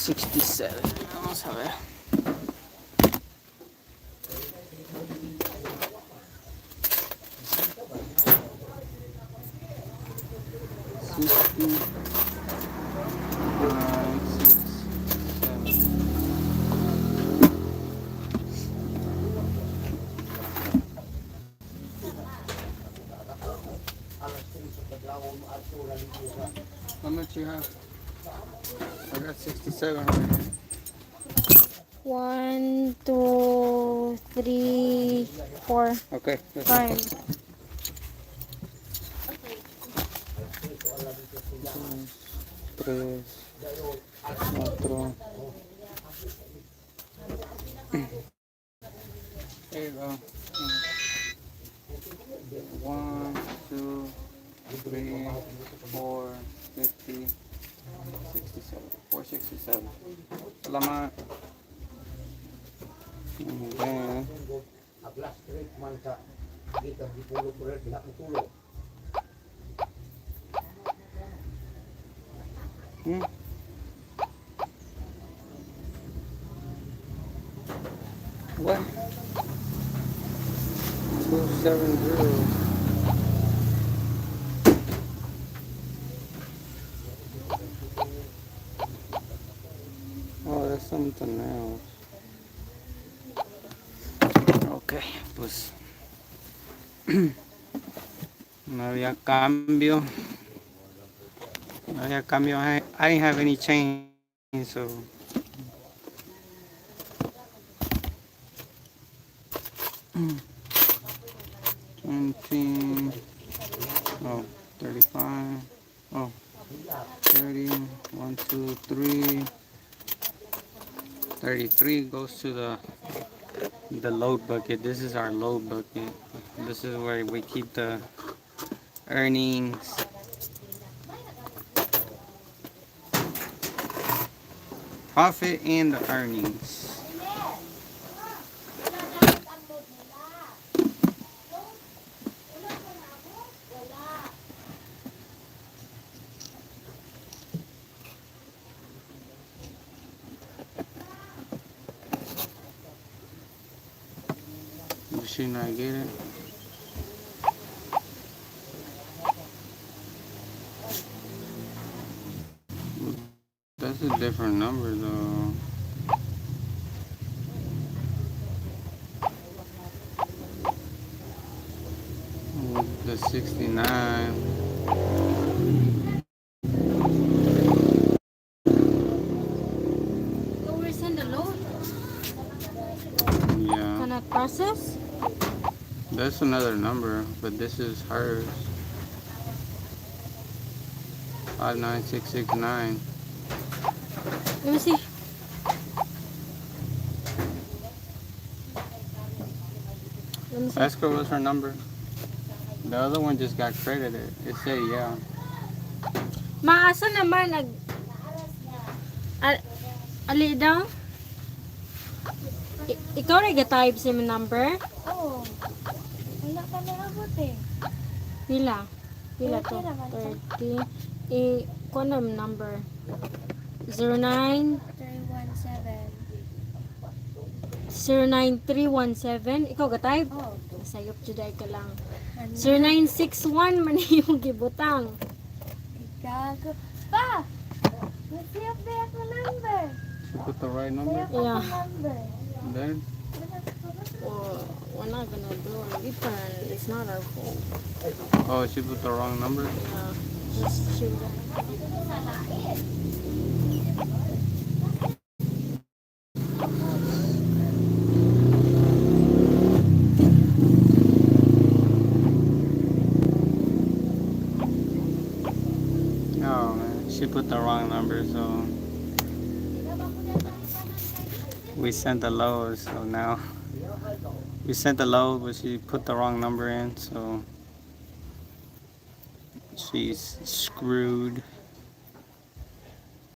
67. Vamos a ver. How much you have? I got 67 right here. 1, 2, 3, 4, Okay. 5. 3, 4. There you go. 1, 2, 3, 4, 50, 67. 467. Salamat. And then, what? 270. Oh, that's something else. Okay, pues no había cambio. No había cambio. I didn't have any change, so 19. Oh, 35. Oh, 30. 1, 2, 3. 33 goes to the load bucket. This is our load bucket. This is where we keep the earnings. Profit and the earnings. Did she not get it? That's a different number though. The 69. Where's in the load? Yeah. Cannot process? That's another number, but this is hers. 59669. Let me see. Let me see. Ask her what's her number. The other one just got credited. It said yeah. Maasa naman ali daw? Ikaw rin ga-type sa mga number? Oo. Wala ka naabot eh. Pila? Pila to? Pila man to? 30. Kung ano number? 09 317. 09317. Ikaw ga-type? Oo. Sayop juday ka lang. Ano? 0961 man yung gibutang. Gago. Pa! Nasiyap na ako number. She put the right number. Nasiyap ako Yeah. number. Then Well, we're not gonna do a return. It's not our fault. oh, she put the wrong number. Yeah. Just shoot. Oh man, she put the wrong number, so we sent the load. So now we sent the load, but she put the wrong number in, so she's screwed.